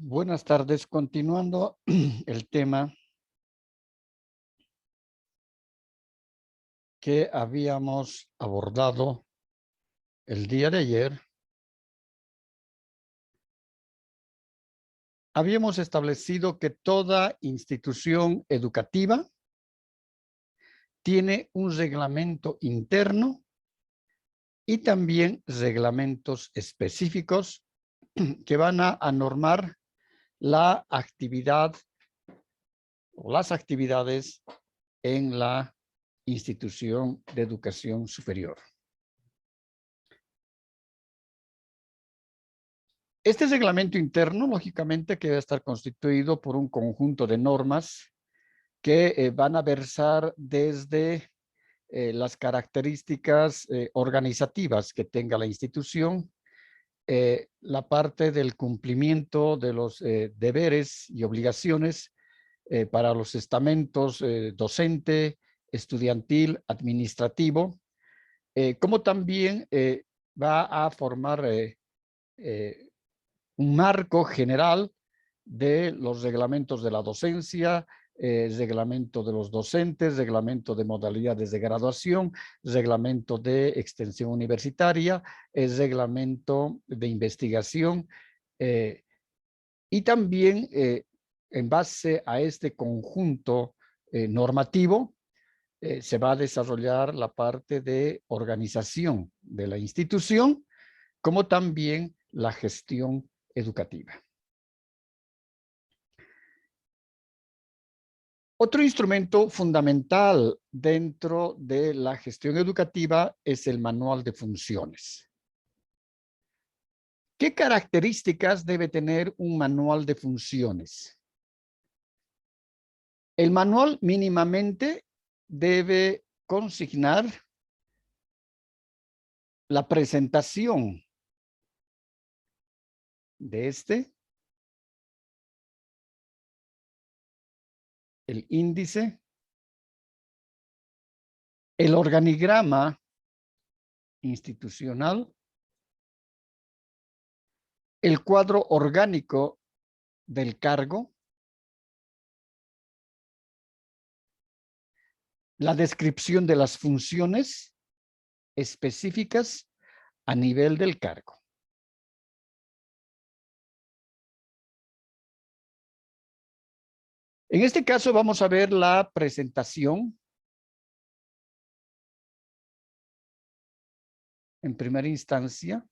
Buenas tardes. Continuando el tema que habíamos abordado el día de ayer, habíamos establecido que toda institución educativa tiene un reglamento interno y también reglamentos específicos que van a normar la actividad o las actividades en la institución de educación superior. Este reglamento interno, lógicamente, que va a estar constituido por un conjunto de normas que van a versar desde las características organizativas que tenga la institución, la parte del cumplimiento de los deberes y obligaciones para los estamentos docente, estudiantil, administrativo, como también va a formar un marco general de los reglamentos de la docencia, reglamento de los docentes, reglamento de modalidades de graduación, reglamento de extensión universitaria, reglamento de investigación y también en base a este conjunto normativo se va a desarrollar la parte de organización de la institución, como también la gestión educativa. Otro instrumento fundamental dentro de la gestión educativa es el manual de funciones. ¿Qué características debe tener un manual de funciones? El manual mínimamente debe consignar la presentación de el índice, el organigrama institucional, el cuadro orgánico del cargo, la descripción de las funciones específicas a nivel del cargo. En este caso vamos a ver la presentación en primera instancia.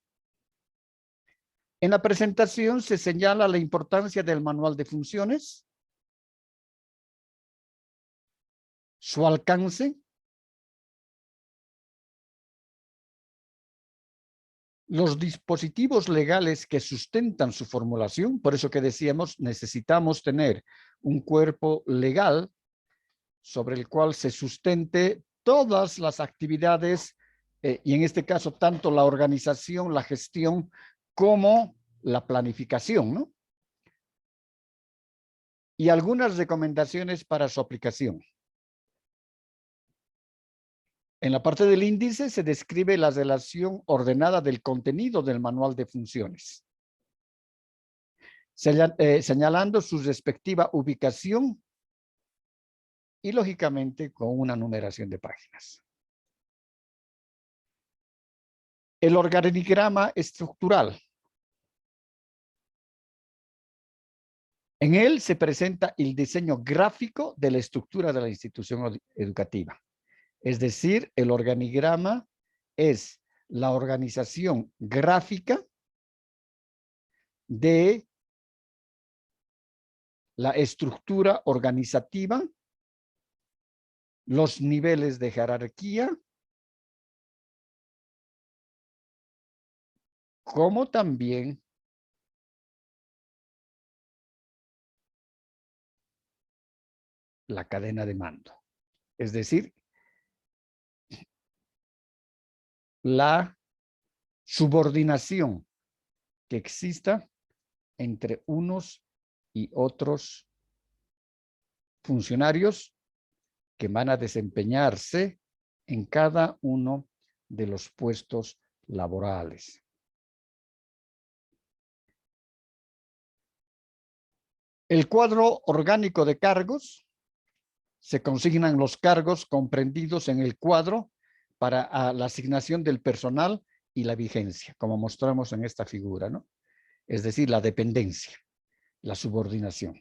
En la presentación se señala la importancia del manual de funciones, su alcance, los dispositivos legales que sustentan su formulación, por eso que decíamos, necesitamos tener un cuerpo legal sobre el cual se sustente todas las actividades, y en este caso tanto la organización, la gestión, como la planificación, ¿no? Y algunas recomendaciones para su aplicación. En la parte del índice se describe la relación ordenada del contenido del manual de funciones, señalando su respectiva ubicación y lógicamente con una numeración de páginas. El organigrama estructural. En él se presenta el diseño gráfico de la estructura de la institución educativa. Es decir, el organigrama es la organización gráfica de la estructura organizativa, los niveles de jerarquía, como también la cadena de mando. Es decir, la subordinación que exista entre unos y otros funcionarios que van a desempeñarse en cada uno de los puestos laborales. El cuadro orgánico de cargos, se consignan los cargos comprendidos en el cuadro para la asignación del personal y la vigencia, como mostramos en esta figura, ¿no? Es decir, la dependencia, la subordinación.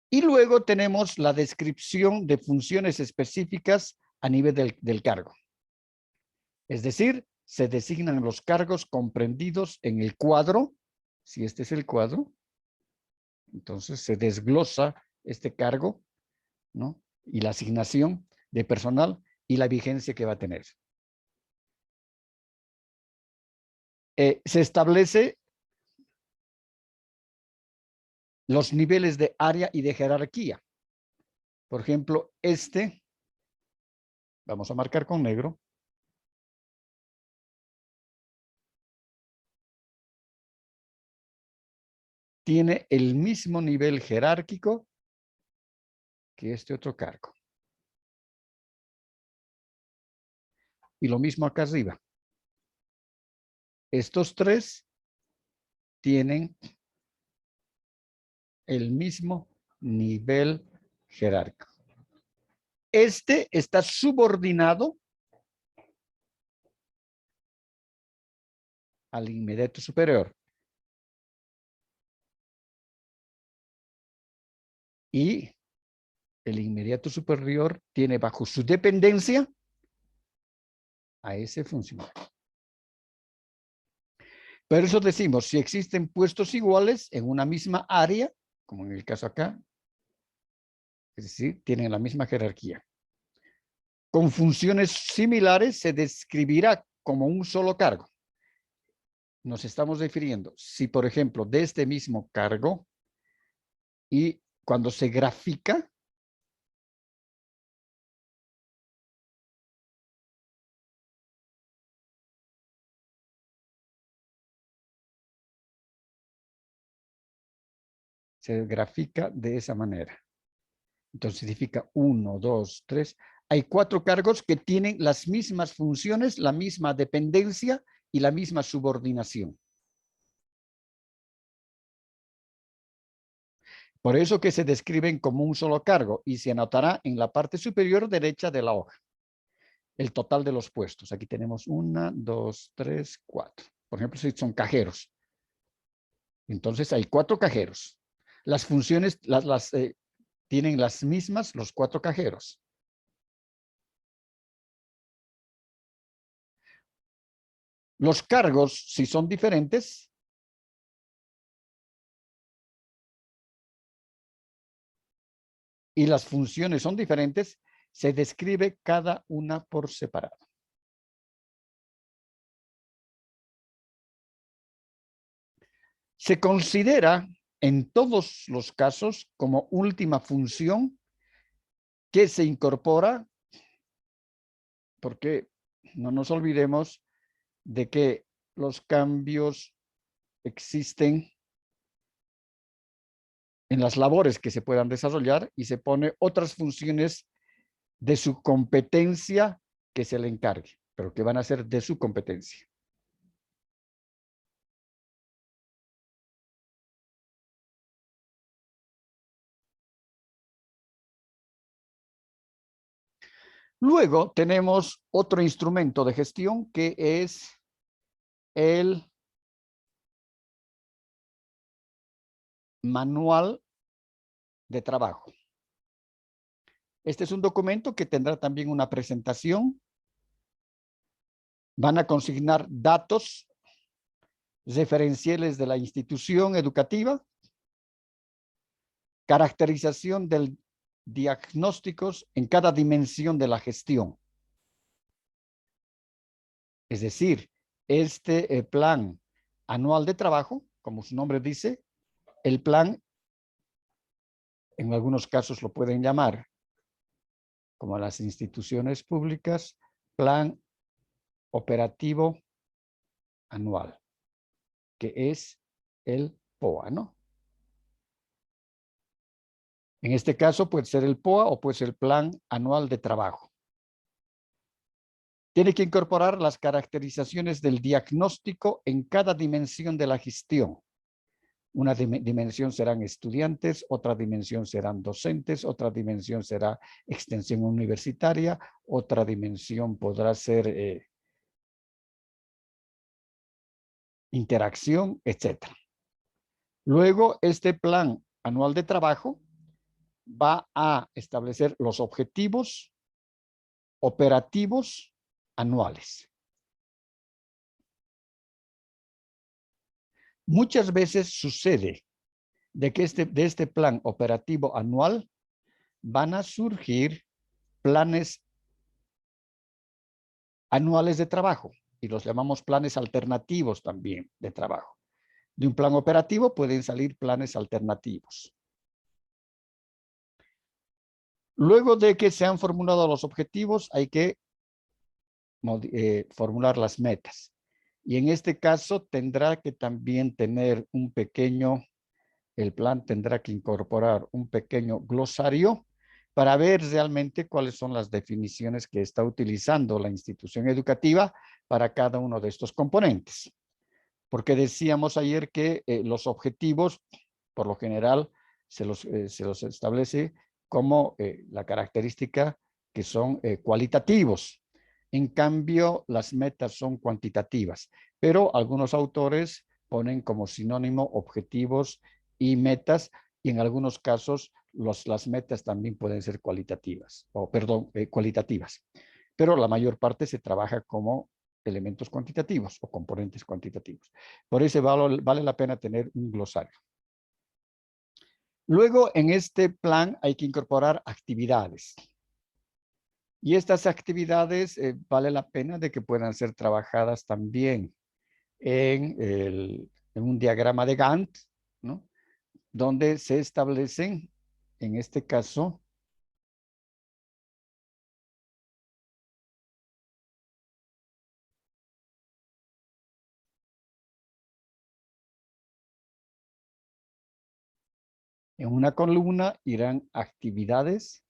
Y luego tenemos la descripción de funciones específicas a nivel del cargo. Es decir, se designan los cargos comprendidos en el cuadro. Si este es el cuadro, entonces se desglosa este cargo, ¿no? Y la asignación de personal y la vigencia que va a tener. Se establece los niveles de área y de jerarquía. Por ejemplo, este, vamos a marcar con negro, tiene el mismo nivel jerárquico que este otro cargo. Y lo mismo acá arriba. Estos tres tienen el mismo nivel jerárquico. Este está subordinado al inmediato superior. Y el inmediato superior tiene bajo su dependencia a ese funcionario. Por eso decimos, si existen puestos iguales en una misma área, como en el caso acá, es decir, tienen la misma jerarquía. Con funciones similares se describirá como un solo cargo. Nos estamos refiriendo, si por ejemplo, de este mismo cargo y cuando se grafica, se grafica de esa manera. Entonces significa 1, 2, 3. Hay 4 cargos que tienen las mismas funciones, la misma dependencia y la misma subordinación. Por eso que se describen como un solo cargo y se anotará en la parte superior derecha de la hoja el total de los puestos. Aquí tenemos 1, 2, 3, 4. Por ejemplo, si son cajeros. Entonces hay 4 cajeros. Las funciones tienen las mismas los 4 cajeros. Los cargos, si son diferentes, y las funciones son diferentes, se describe cada una por separado. Se considera en todos los casos como última función que se incorpora, porque no nos olvidemos de que los cambios existen en las labores que se puedan desarrollar y se pone otras funciones de su competencia que se le encargue, pero que van a ser de su competencia. Luego tenemos otro instrumento de gestión que es el manual de trabajo. Este es un documento que tendrá también una presentación. Van a consignar datos referenciales de la institución educativa, caracterización del diagnósticos en cada dimensión de la gestión. Es decir, este plan anual de trabajo, como su nombre dice, el plan, en algunos casos lo pueden llamar, como las instituciones públicas, plan operativo anual, que es el POA, ¿no? En este caso puede ser el POA o puede ser el plan anual de trabajo. Tiene que incorporar las caracterizaciones del diagnóstico en cada dimensión de la gestión. Una dimensión serán estudiantes, otra dimensión serán docentes, otra dimensión será extensión universitaria, otra dimensión podrá ser interacción, etc. Luego, este plan anual de trabajo va a establecer los objetivos operativos anuales. Muchas veces sucede de que de este plan operativo anual van a surgir planes anuales de trabajo y los llamamos planes alternativos también de trabajo. De un plan operativo pueden salir planes alternativos. Luego de que se han formulado los objetivos, hay que formular las metas. Y en este caso tendrá que también tener un pequeño, el plan tendrá que incorporar un pequeño glosario para ver realmente cuáles son las definiciones que está utilizando la institución educativa para cada uno de estos componentes. Porque decíamos ayer que los objetivos, por lo general, se los establece como la característica que son cualitativos. En cambio, las metas son cuantitativas, pero algunos autores ponen como sinónimo objetivos y metas, y en algunos casos las metas también pueden ser cualitativas, cualitativas. Pero la mayor parte se trabaja como elementos cuantitativos o componentes cuantitativos. Por eso vale la pena tener un glosario. Luego, en este plan hay que incorporar actividades. Y estas actividades vale la pena de que puedan ser trabajadas también en un diagrama de Gantt, ¿no? Donde se establecen, en este caso, en una columna irán actividades.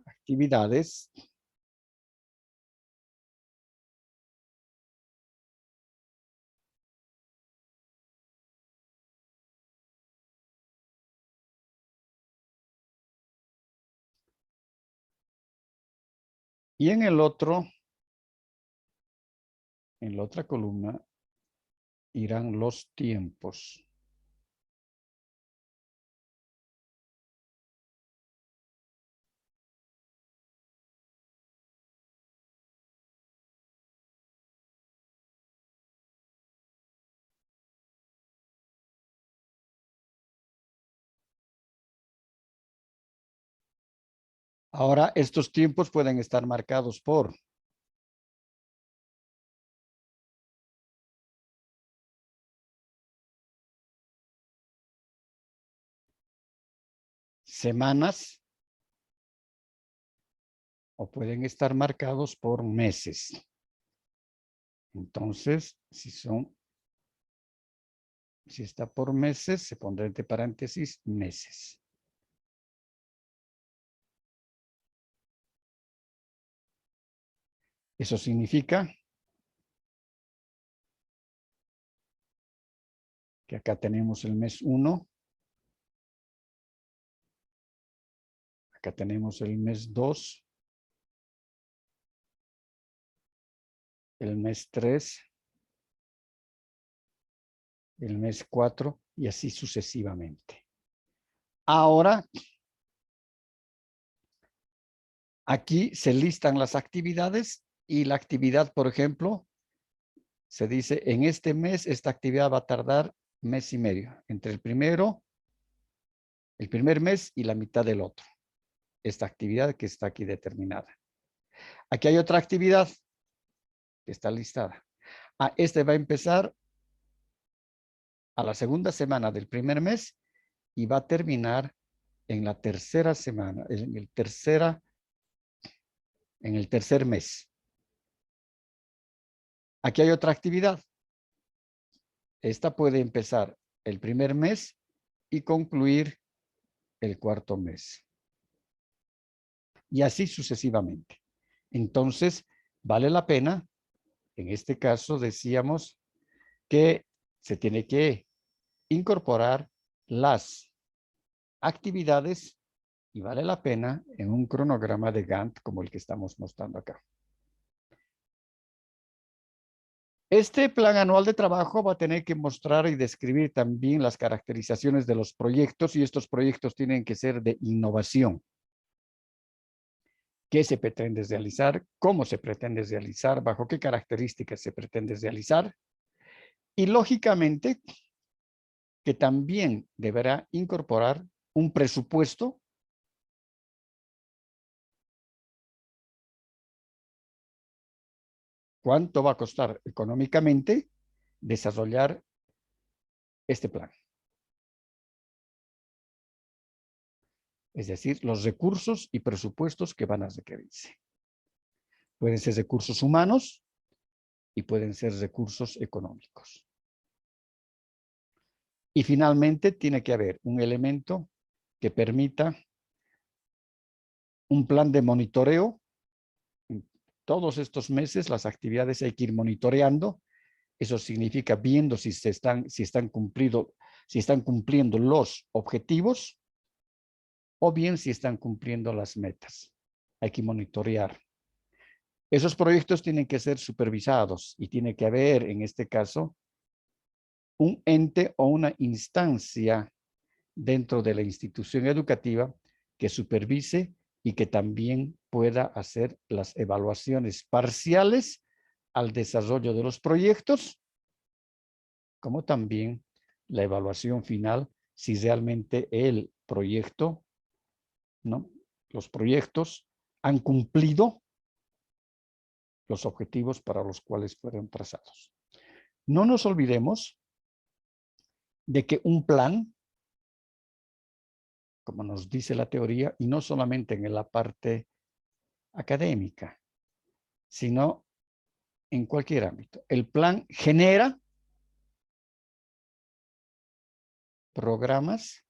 Actividades. Y en el otro, en la otra columna, irán los tiempos. Ahora, estos tiempos pueden estar marcados por semanas o pueden estar marcados por meses. Entonces, si está por meses, se pondrá entre paréntesis meses. Eso significa que acá tenemos el mes 1, acá tenemos el mes 2, el mes 3, el mes 4 y así sucesivamente. Ahora, aquí se listan las actividades y la actividad, por ejemplo, se dice en este mes esta actividad va a tardar mes y medio, entre el primer mes y la mitad del otro. Esta actividad que está aquí determinada. Aquí hay otra actividad que está listada. Este va a empezar a la segunda semana del primer mes y va a terminar en la tercera semana, en el tercer mes. Aquí hay otra actividad. Esta puede empezar el primer mes y concluir el cuarto mes. Y así sucesivamente. Entonces, vale la pena, en este caso decíamos que se tiene que incorporar las actividades y vale la pena en un cronograma de Gantt como el que estamos mostrando acá. Este plan anual de trabajo va a tener que mostrar y describir también las caracterizaciones de los proyectos y estos proyectos tienen que ser de innovación. ¿Qué se pretende realizar? ¿Cómo se pretende realizar? ¿Bajo qué características se pretende realizar? Y lógicamente que también deberá incorporar un presupuesto cuánto va a costar económicamente desarrollar este plan. Es decir, los recursos y presupuestos que van a requerirse. Pueden ser recursos humanos y pueden ser recursos económicos. Y finalmente tiene que haber un elemento que permita un plan de monitoreo. En todos estos meses las actividades hay que ir monitoreando. Eso significa viendo si están cumpliendo los objetivos o bien si están cumpliendo las metas. Hay que monitorear. Esos proyectos tienen que ser supervisados y tiene que haber, en este caso, un ente o una instancia dentro de la institución educativa que supervise y que también pueda hacer las evaluaciones parciales al desarrollo de los proyectos, como también la evaluación final si realmente el proyecto, ¿no? Los proyectos han cumplido los objetivos para los cuales fueron trazados. No nos olvidemos de que un plan, como nos dice la teoría, y no solamente en la parte académica, sino en cualquier ámbito. El plan genera programas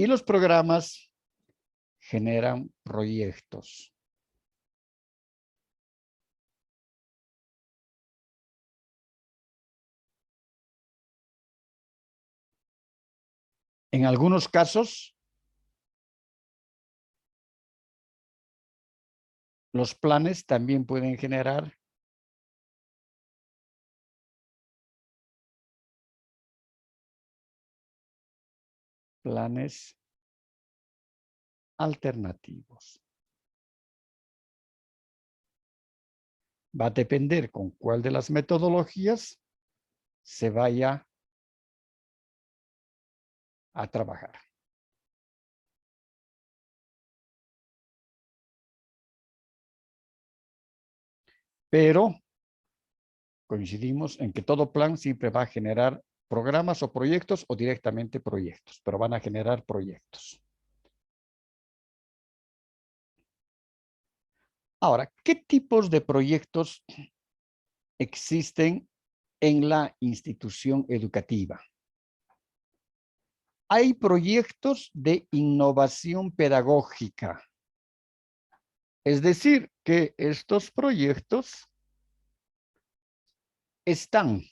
y los programas generan proyectos. En algunos casos, los planes también pueden generar planes alternativos. Va a depender con cuál de las metodologías se vaya a trabajar. Pero coincidimos en que todo plan siempre va a generar programas o proyectos o directamente proyectos, pero van a generar proyectos. Ahora, ¿qué tipos de proyectos existen en la institución educativa? Hay proyectos de innovación pedagógica. Es decir, que estos proyectos están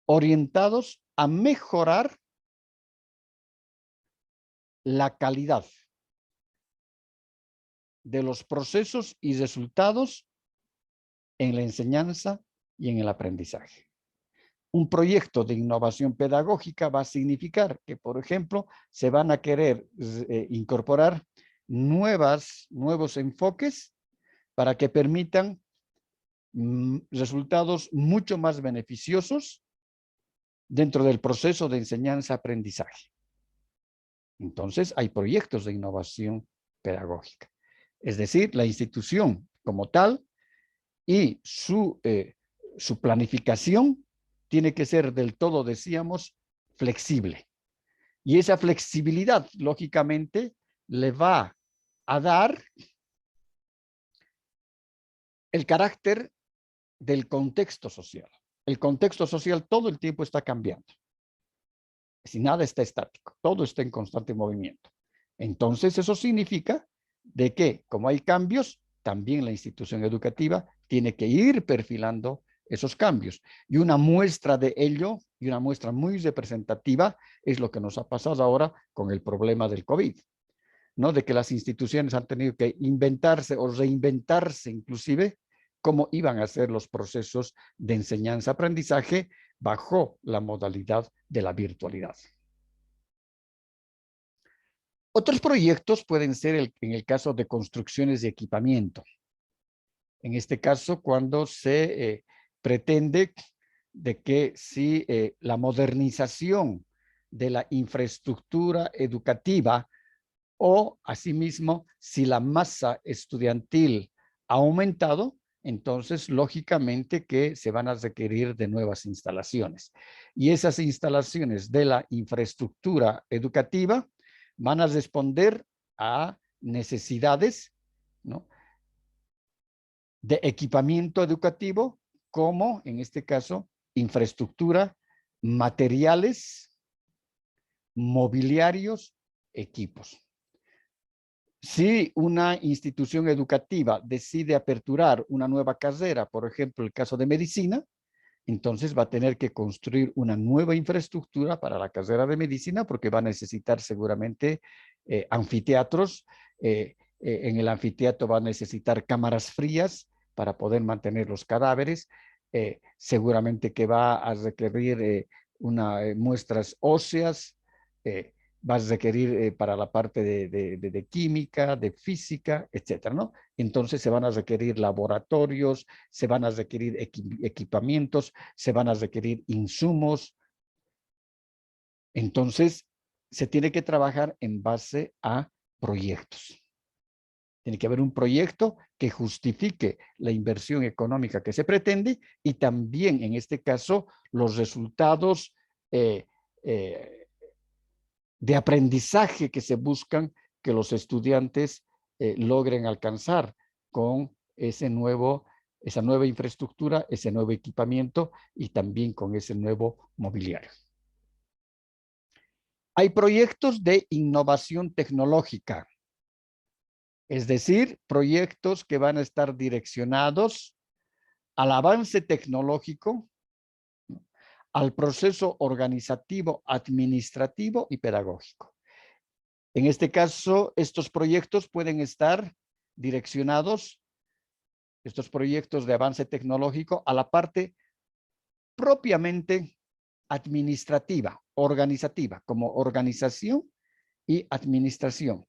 orientados a mejorar la calidad de los procesos y resultados en la enseñanza y en el aprendizaje. Un proyecto de innovación pedagógica va a significar que, por ejemplo, se van a querer incorporar nuevos enfoques para que permitan resultados mucho más beneficiosos dentro del proceso de enseñanza-aprendizaje. Entonces, hay proyectos de innovación pedagógica. Es decir, la institución como tal y su planificación tiene que ser del todo, decíamos, flexible. Y esa flexibilidad, lógicamente, le va a dar el carácter del contexto social. El contexto social todo el tiempo está cambiando. Si nada está estático, todo está en constante movimiento. Entonces, eso significa de que, como hay cambios, también la institución educativa tiene que ir perfilando esos cambios. Y una muestra de ello, y una muestra muy representativa, es lo que nos ha pasado ahora con el problema del COVID, ¿no? De que las instituciones han tenido que inventarse o reinventarse inclusive cómo iban a ser los procesos de enseñanza-aprendizaje bajo la modalidad de la virtualidad. Otros proyectos pueden ser en el caso de construcciones de equipamiento. En este caso, cuando se pretende de que si la modernización de la infraestructura educativa o asimismo, si la masa estudiantil ha aumentado, entonces lógicamente que se van a requerir de nuevas instalaciones. Y esas instalaciones de la infraestructura educativa van a responder a necesidades, ¿no?, de equipamiento educativo, como en este caso, infraestructura, materiales, mobiliarios, equipos. Si una institución educativa decide aperturar una nueva carrera, por ejemplo, el caso de medicina, entonces va a tener que construir una nueva infraestructura para la carrera de medicina porque va a necesitar seguramente anfiteatros. En el anfiteatro va a necesitar cámaras frías para poder mantener los cadáveres. Seguramente que va a requerir muestras óseas, va a requerir para la parte de química, de física, etcétera, ¿no? Entonces se van a requerir laboratorios, se van a requerir equipamientos, se van a requerir insumos. Entonces se tiene que trabajar en base a proyectos. Tiene que haber un proyecto que justifique la inversión económica que se pretende y también, en este caso, los resultados de aprendizaje que se buscan que los estudiantes logren alcanzar con esa nueva infraestructura, ese nuevo equipamiento y también con ese nuevo mobiliario. Hay proyectos de innovación tecnológica, es decir, proyectos que van a estar direccionados al avance tecnológico, al proceso organizativo, administrativo y pedagógico. En este caso, estos proyectos pueden estar direccionados, estos proyectos de avance tecnológico, a la parte propiamente administrativa, organizativa, como organización y administración.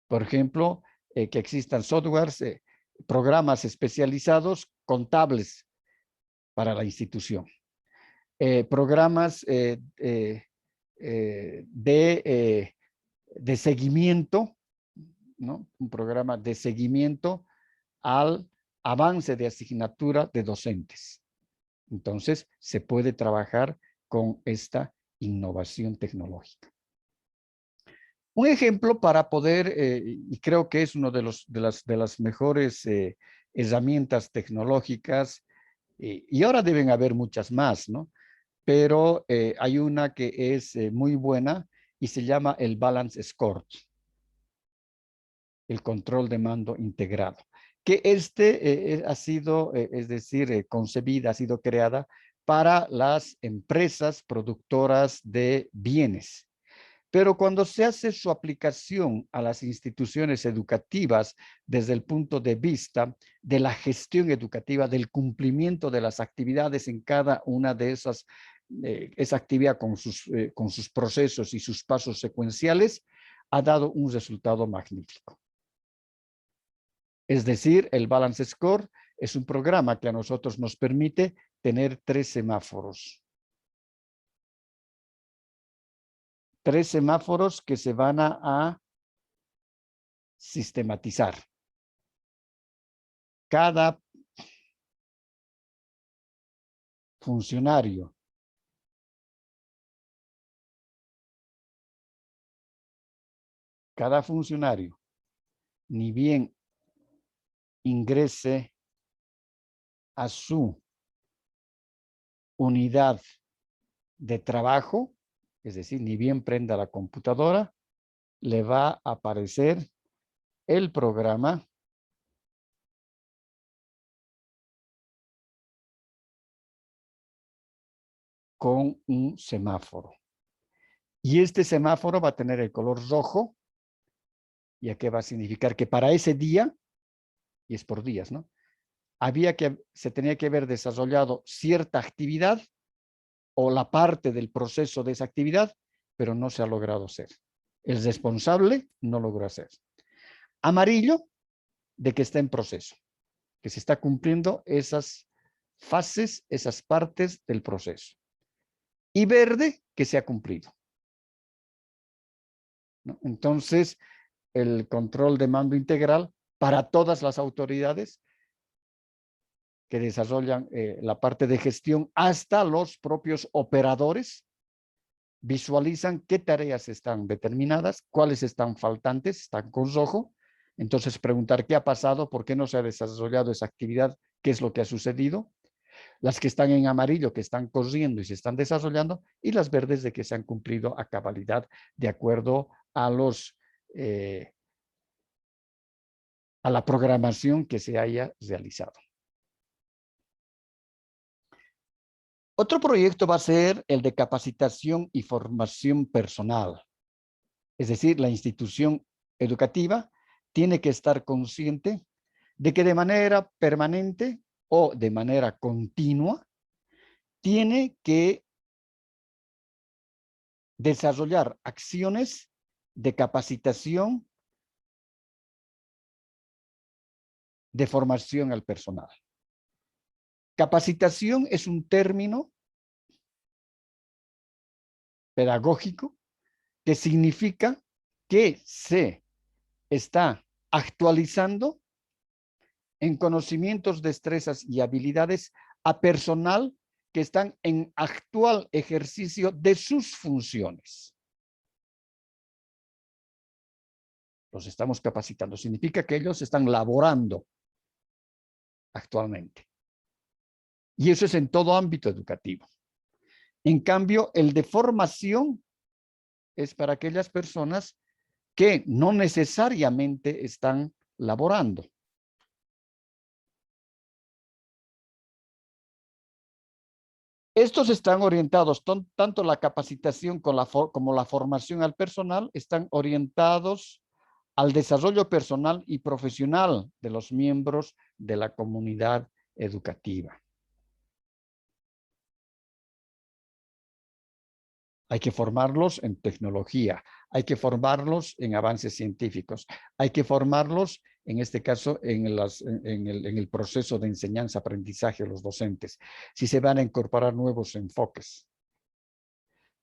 Por ejemplo, que existan softwares, programas especializados contables para la institución. Programas de seguimiento, ¿no? Un programa de seguimiento al avance de asignatura de docentes. Entonces, se puede trabajar con esta innovación tecnológica. Un ejemplo para poder, y creo que es uno de las mejores herramientas tecnológicas, y ahora deben haber muchas más, ¿no? Pero hay una que es muy buena y se llama el Balance Score, el control de mando integrado, que ha sido, es decir, concebida, ha sido creada para las empresas productoras de bienes. Pero cuando se hace su aplicación a las instituciones educativas desde el punto de vista de la gestión educativa, del cumplimiento de las actividades en cada una de esa actividad con sus procesos y sus pasos secuenciales, ha dado un resultado magnífico. Es decir, el Balance Score es un programa que a nosotros nos permite tener 3 semáforos. 3 semáforos que se van a sistematizar. Cada funcionario ni bien ingrese a su unidad de trabajo, es decir, ni bien prenda la computadora, le va a aparecer el programa con un semáforo. Y este semáforo va a tener el color rojo, ya que va a significar que para ese día, y es por días, ¿no? Se tenía que haber desarrollado cierta actividad o la parte del proceso de esa actividad, pero no se ha logrado hacer. El responsable no logró hacer. Amarillo, de que está en proceso, que se está cumpliendo esas fases, esas partes del proceso. Y verde, que se ha cumplido, ¿no? Entonces, el control de mando integral para todas las autoridades que desarrollan la parte de gestión, hasta los propios operadores, visualizan qué tareas están determinadas, cuáles están faltantes, están con rojo. Entonces, preguntar qué ha pasado, por qué no se ha desarrollado esa actividad, qué es lo que ha sucedido. Las que están en amarillo, que están corriendo y se están desarrollando, y las verdes de que se han cumplido a cabalidad de acuerdo a a la programación que se haya realizado. Otro proyecto va a ser el de capacitación y formación personal. Es decir, la institución educativa tiene que estar consciente de que de manera permanente o de manera continua tiene que desarrollar acciones de capacitación, de formación al personal. Capacitación es un término pedagógico que significa que se está actualizando en conocimientos, destrezas y habilidades a personal que están en actual ejercicio de sus funciones. Los estamos capacitando. Significa que ellos están laborando actualmente. Y eso es en todo ámbito educativo. En cambio, el de formación es para aquellas personas que no necesariamente están laborando. Estos están orientados, tanto la capacitación como la formación al personal, están orientados al desarrollo personal y profesional de los miembros de la comunidad educativa. Hay que formarlos en tecnología, hay que formarlos en avances científicos, hay que formarlos, en este caso, en el proceso de enseñanza-aprendizaje de los docentes, si se van a incorporar nuevos enfoques.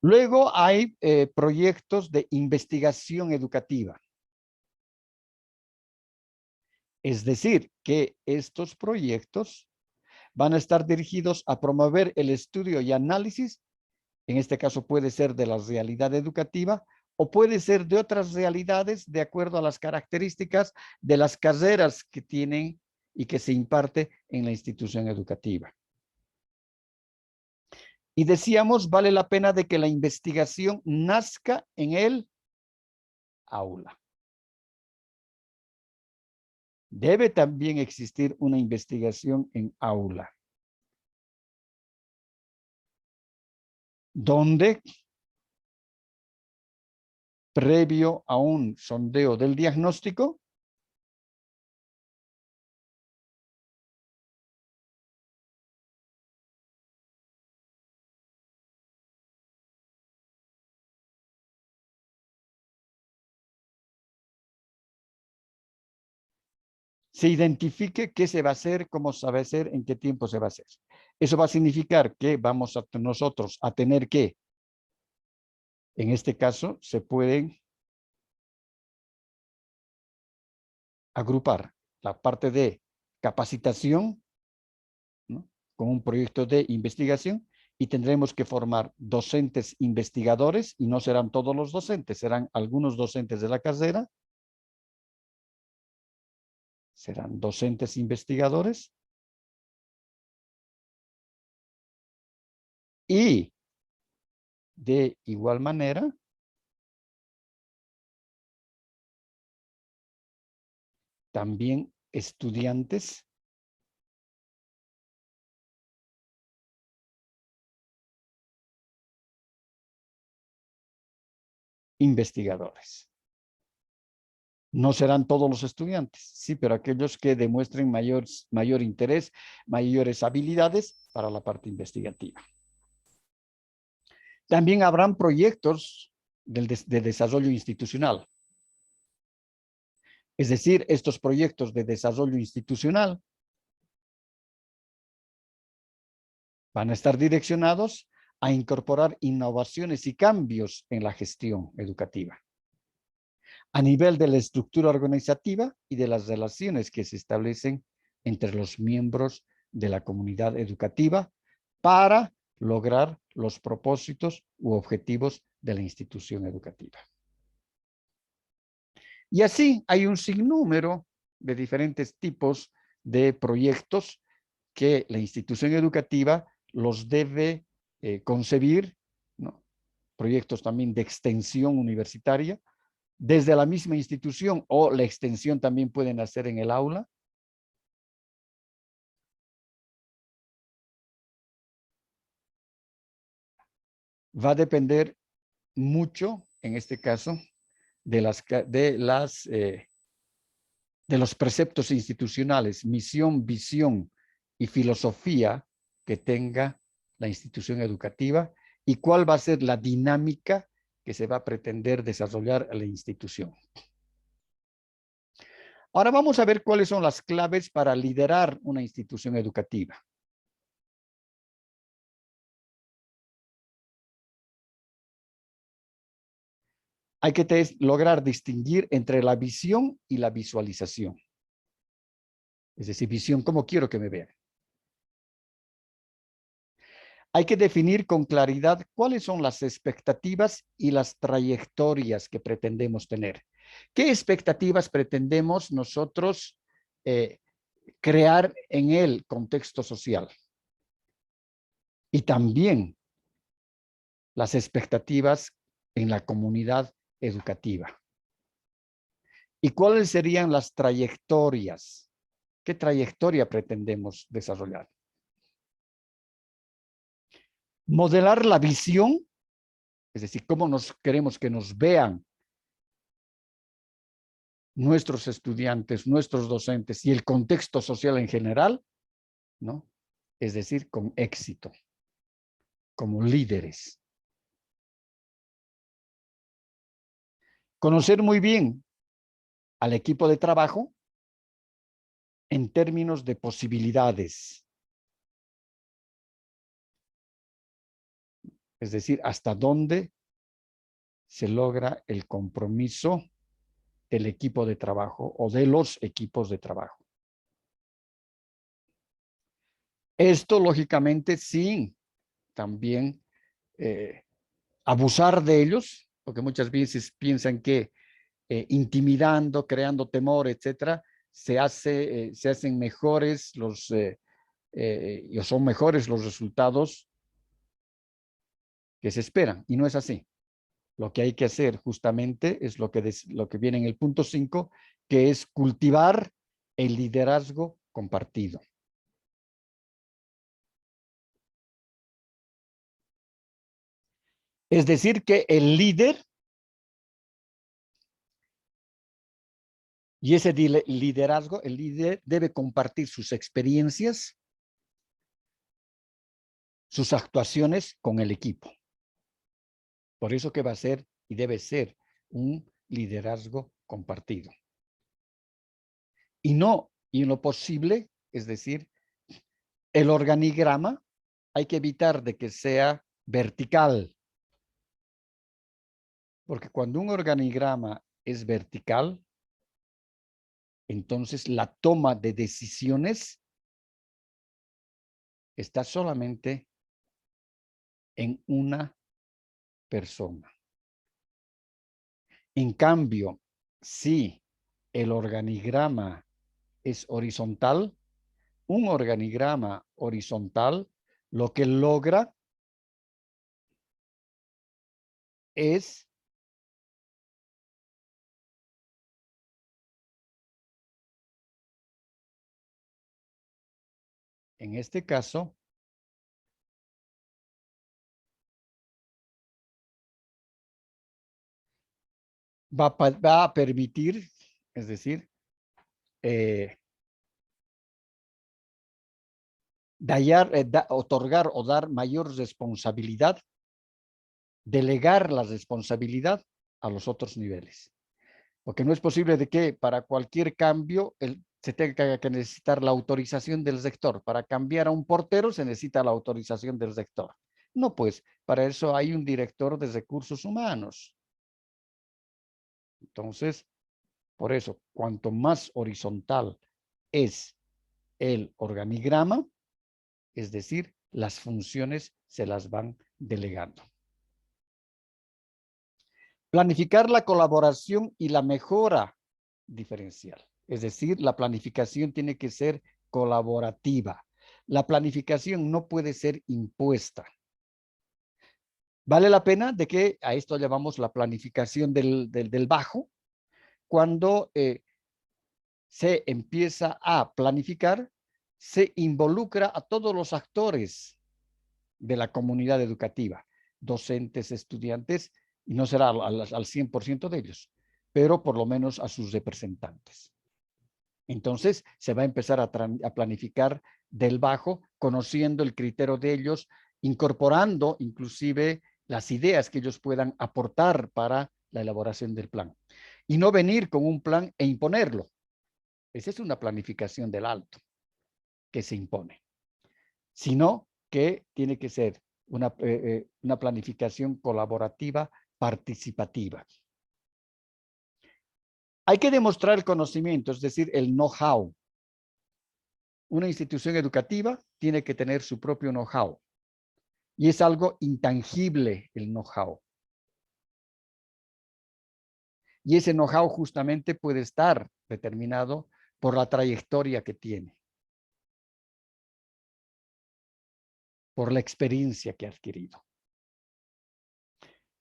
Luego hay proyectos de investigación educativa. Es decir, que estos proyectos van a estar dirigidos a promover el estudio y análisis. En este caso puede ser de la realidad educativa o puede ser de otras realidades de acuerdo a las características de las carreras que tienen y que se imparte en la institución educativa. Y decíamos, vale la pena de que la investigación nazca en el aula. Debe también existir una investigación en aula, donde, previo a un sondeo del diagnóstico, se identifique qué se va a hacer, cómo se va a hacer, en qué tiempo se va a hacer. Eso va a significar que vamos a nosotros a tener que En este caso, se pueden agrupar la parte de capacitación, ¿no?, con un proyecto de investigación, y tendremos que formar docentes investigadores, y no serán todos los docentes, serán algunos docentes de la carrera, serán docentes investigadores, y de igual manera también estudiantes investigadores. No serán todos los estudiantes, sí, pero aquellos que demuestren mayor interés, mayores habilidades para la parte investigativa. También habrán proyectos de desarrollo institucional. Es decir, estos proyectos de desarrollo institucional van a estar direccionados a incorporar innovaciones y cambios en la gestión educativa, a nivel de la estructura organizativa y de las relaciones que se establecen entre los miembros de la comunidad educativa para lograr los propósitos u objetivos de la institución educativa. Y así hay un sinnúmero de diferentes tipos de proyectos que la institución educativa los debe concebir, ¿no? Proyectos también de extensión universitaria, desde la misma institución, o la extensión también pueden hacer en el aula. Va a depender mucho, en este caso, de los preceptos institucionales, misión, visión y filosofía que tenga la institución educativa, y cuál va a ser la dinámica que se va a pretender desarrollar a la institución. Ahora vamos a ver cuáles son las claves para liderar una institución educativa. Hay que lograr distinguir entre la visión y la visualización. Es decir, visión, ¿cómo quiero que me vean? Hay que definir con claridad cuáles son las expectativas y las trayectorias que pretendemos tener. ¿Qué expectativas pretendemos nosotros crear en el contexto social? Y también las expectativas en la comunidad educativa. ¿Y cuáles serían las trayectorias? ¿Qué trayectoria pretendemos desarrollar? Modelar la visión, es decir, cómo nos queremos que nos vean nuestros estudiantes, nuestros docentes y el contexto social en general, ¿no? Es decir, con éxito, como líderes. Conocer muy bien al equipo de trabajo en términos de posibilidades. Es decir, hasta dónde se logra el compromiso del equipo de trabajo o de los equipos de trabajo. Esto, lógicamente, sin también abusar de ellos, porque muchas veces piensan que intimidando, creando temor, etcétera, se hacen mejores o son mejores los resultados que se esperan, y no es así. Lo que hay que hacer justamente es lo que viene en el punto 5, que es cultivar el liderazgo compartido. Es decir, que el líder y ese liderazgo, el líder debe compartir sus experiencias, sus actuaciones con el equipo. Por eso que va a ser y debe ser un liderazgo compartido. Y en lo posible, es decir, el organigrama hay que evitar de que sea vertical. Porque cuando un organigrama es vertical, entonces la toma de decisiones está solamente en una persona. En cambio, si el organigrama es horizontal, un organigrama horizontal lo que logra es en este caso va a permitir, es decir, otorgar o dar mayor responsabilidad, delegar la responsabilidad a los otros niveles. Porque no es posible de que para cualquier cambio se tenga que necesitar la autorización del rector. Para cambiar a un portero se necesita la autorización del rector. No, pues, para eso hay un director de recursos humanos. Entonces, por eso, cuanto más horizontal es el organigrama, es decir, las funciones se las van delegando. Planificar la colaboración y la mejora diferencial. Es decir, la planificación tiene que ser colaborativa. La planificación no puede ser impuesta. Vale la pena de que a esto llamamos la planificación del bajo, cuando se empieza a planificar, se involucra a todos los actores de la comunidad educativa, docentes, estudiantes, y no será al 100% de ellos, pero por lo menos a sus representantes. Entonces, se va a empezar a planificar del bajo, conociendo el criterio de ellos, incorporando inclusive las ideas que ellos puedan aportar para la elaboración del plan. Y no venir con un plan e imponerlo. Esa es una planificación del alto que se impone. Sino que tiene que ser una planificación colaborativa, participativa. Hay que demostrar el conocimiento, es decir, el know-how. Una institución educativa tiene que tener su propio know-how. Y es algo intangible el know-how. Y ese know-how justamente puede estar determinado por la trayectoria que tiene, por la experiencia que ha adquirido.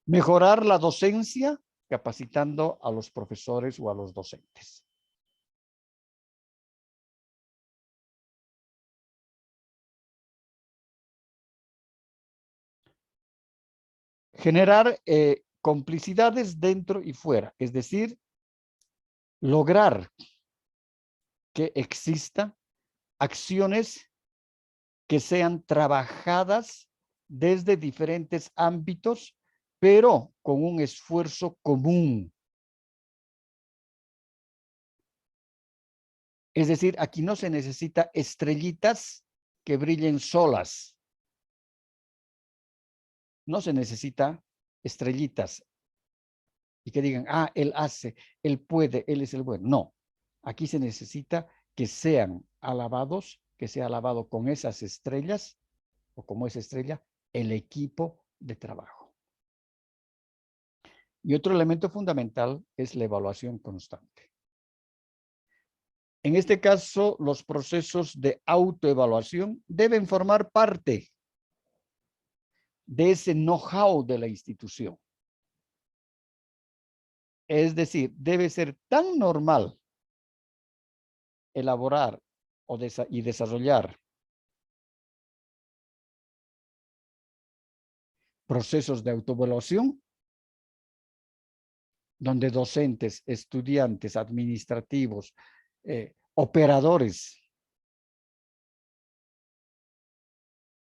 Mejorar la docencia capacitando a los profesores o a los docentes. Generar complicidades dentro y fuera, es decir, lograr que existan acciones que sean trabajadas desde diferentes ámbitos, pero con un esfuerzo común. Es decir, aquí no se necesita estrellitas que brillen solas. No se necesita estrellitas y que digan, ah, él hace, él puede, él es el bueno. No, aquí se necesita que sean alabados, que sea alabado con esas estrellas o como esa estrella, el equipo de trabajo. Y otro elemento fundamental es la evaluación constante. En este caso, los procesos de autoevaluación deben formar parte de ese know-how de la institución. Es decir, debe ser tan normal elaborar y desarrollar procesos de autoevaluación donde docentes, estudiantes, administrativos, operadores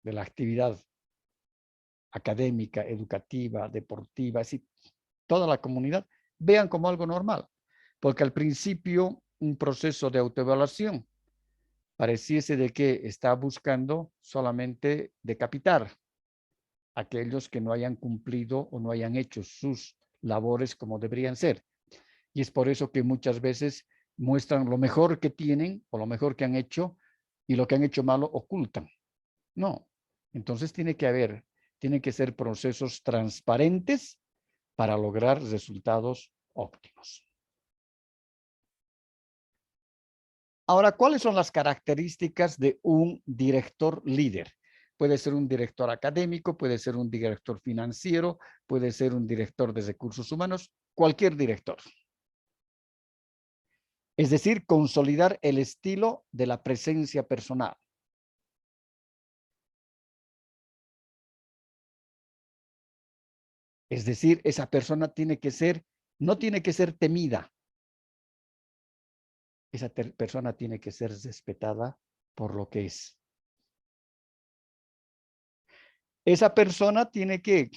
de la actividad académica, educativa, deportiva, así, toda la comunidad, vean como algo normal. Porque al principio un proceso de autoevaluación pareciese de que está buscando solamente decapitar a aquellos que no hayan cumplido o no hayan hecho sus labores como deberían ser. Y es por eso que muchas veces muestran lo mejor que tienen o lo mejor que han hecho y lo que han hecho malo ocultan. No. Entonces tiene que ser procesos transparentes para lograr resultados óptimos. Ahora, ¿cuáles son las características de un director líder? Puede ser un director académico, puede ser un director financiero, puede ser un director de recursos humanos, cualquier director. Es decir, consolidar el estilo de la presencia personal. Es decir, esa persona no tiene que ser temida. Esa persona tiene que ser respetada por lo que es. Esa persona tiene que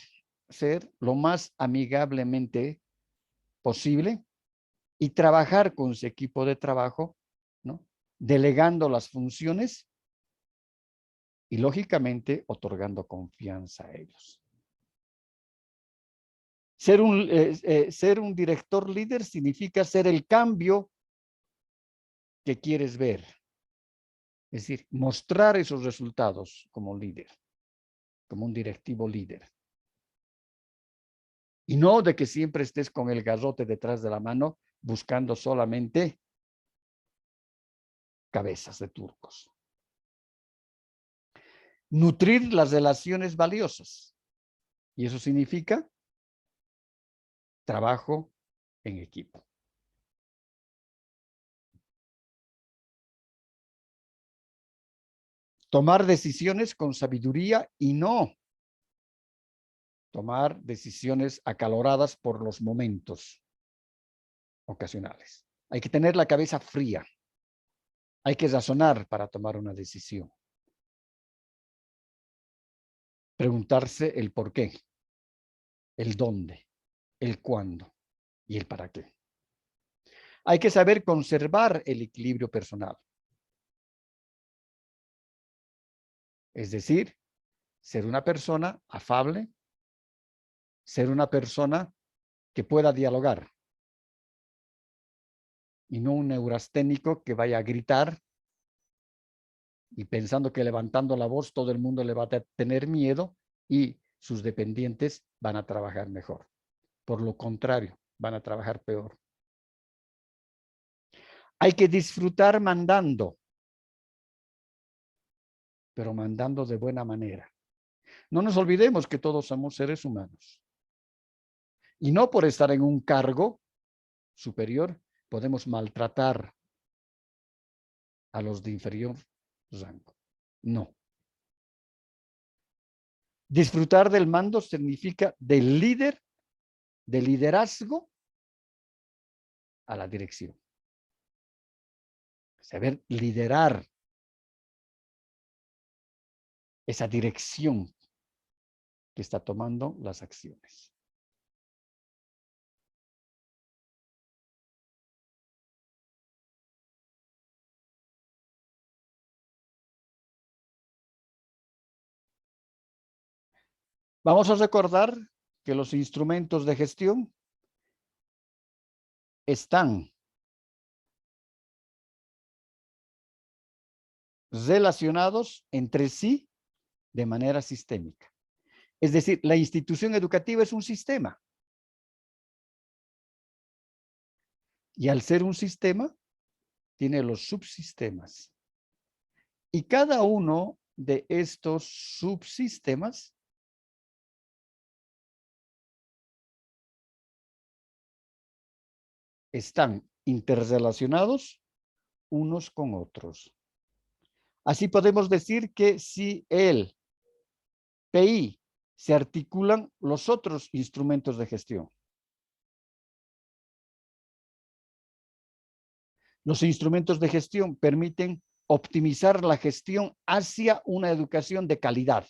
ser lo más amigablemente posible y trabajar con su equipo de trabajo, ¿no? Delegando las funciones y, lógicamente, otorgando confianza a ellos. Ser un director líder significa ser el cambio que quieres ver. Es decir, mostrar esos resultados como líder, como un directivo líder. Y no de que siempre estés con el garrote detrás de la mano buscando solamente cabezas de turcos. Nutrir las relaciones valiosas. Y eso significa trabajo en equipo. Tomar decisiones con sabiduría y no tomar decisiones acaloradas por los momentos ocasionales. Hay que tener la cabeza fría. Hay que razonar para tomar una decisión. Preguntarse el por qué, el dónde, el cuándo y el para qué. Hay que saber conservar el equilibrio personal. Es decir, ser una persona afable, ser una persona que pueda dialogar y no un neurasténico que vaya a gritar y pensando que levantando la voz todo el mundo le va a tener miedo y sus dependientes van a trabajar mejor. Por lo contrario, van a trabajar peor. Hay que disfrutar mandando, pero mandando de buena manera. No nos olvidemos que todos somos seres humanos. Y no por estar en un cargo superior podemos maltratar a los de inferior rango. No. Disfrutar del mando significa del líder, de liderazgo a la dirección. Saber liderar esa dirección que está tomando las acciones. Vamos a recordar que los instrumentos de gestión están relacionados entre sí de manera sistémica. Es decir, la institución educativa es un sistema. Y al ser un sistema, tiene los subsistemas. Y cada uno de estos subsistemas están interrelacionados unos con otros. Así podemos decir que si el PI se articulan los otros instrumentos de gestión. Los instrumentos de gestión permiten optimizar la gestión hacia una educación de calidad.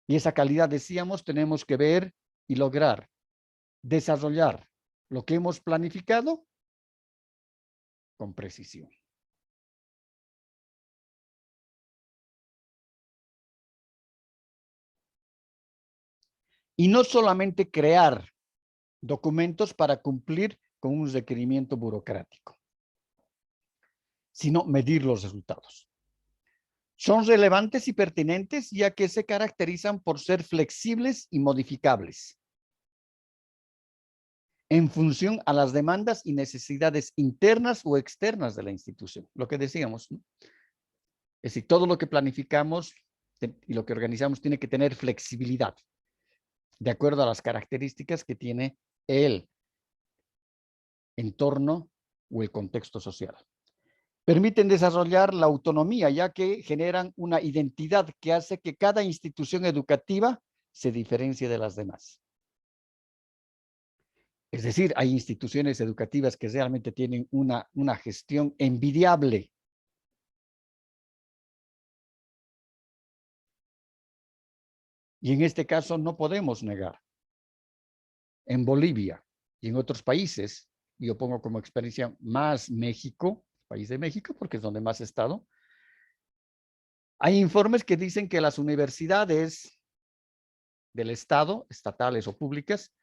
Y esa calidad, decíamos, tenemos que ver y lograr desarrollar lo que hemos planificado con precisión. Y no solamente crear documentos para cumplir con un requerimiento burocrático, sino medir los resultados. Son relevantes y pertinentes ya que se caracterizan por ser flexibles y modificables en función a las demandas y necesidades internas o externas de la institución. Lo que decíamos, ¿no? Es decir, todo lo que planificamos y lo que organizamos tiene que tener flexibilidad de acuerdo a las características que tiene el entorno o el contexto social. Permiten desarrollar la autonomía, ya que generan una identidad que hace que cada institución educativa se diferencie de las demás. Es decir, hay instituciones educativas que realmente tienen una gestión envidiable. Y en este caso no podemos negar. En Bolivia y en otros países, yo pongo como experiencia más México, país de México, porque es donde más he estado, hay informes que dicen que las universidades del Estado, estatales o públicas,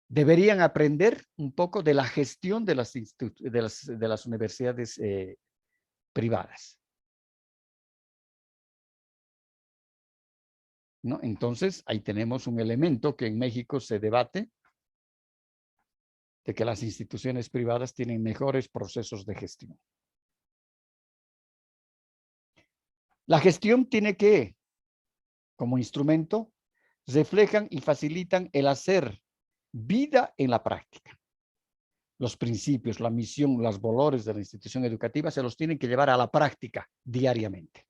deberían aprender un poco de la gestión de las universidades privadas, ¿no? Entonces, ahí tenemos un elemento que en México se debate, de que las instituciones privadas tienen mejores procesos de gestión. La gestión tiene que, como instrumento, reflejan y facilitan el hacer vida en la práctica. Los principios, la misión, los valores de la institución educativa se los tienen que llevar a la práctica diariamente.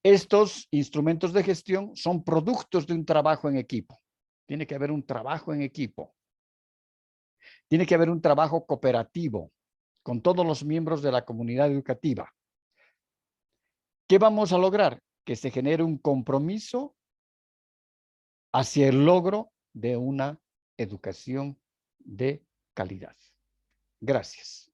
Estos instrumentos de gestión son productos de un trabajo en equipo. Tiene que haber un trabajo en equipo. Tiene que haber un trabajo cooperativo con todos los miembros de la comunidad educativa. ¿Qué vamos a lograr? Que se genere un compromiso hacia el logro de una educación de calidad. Gracias.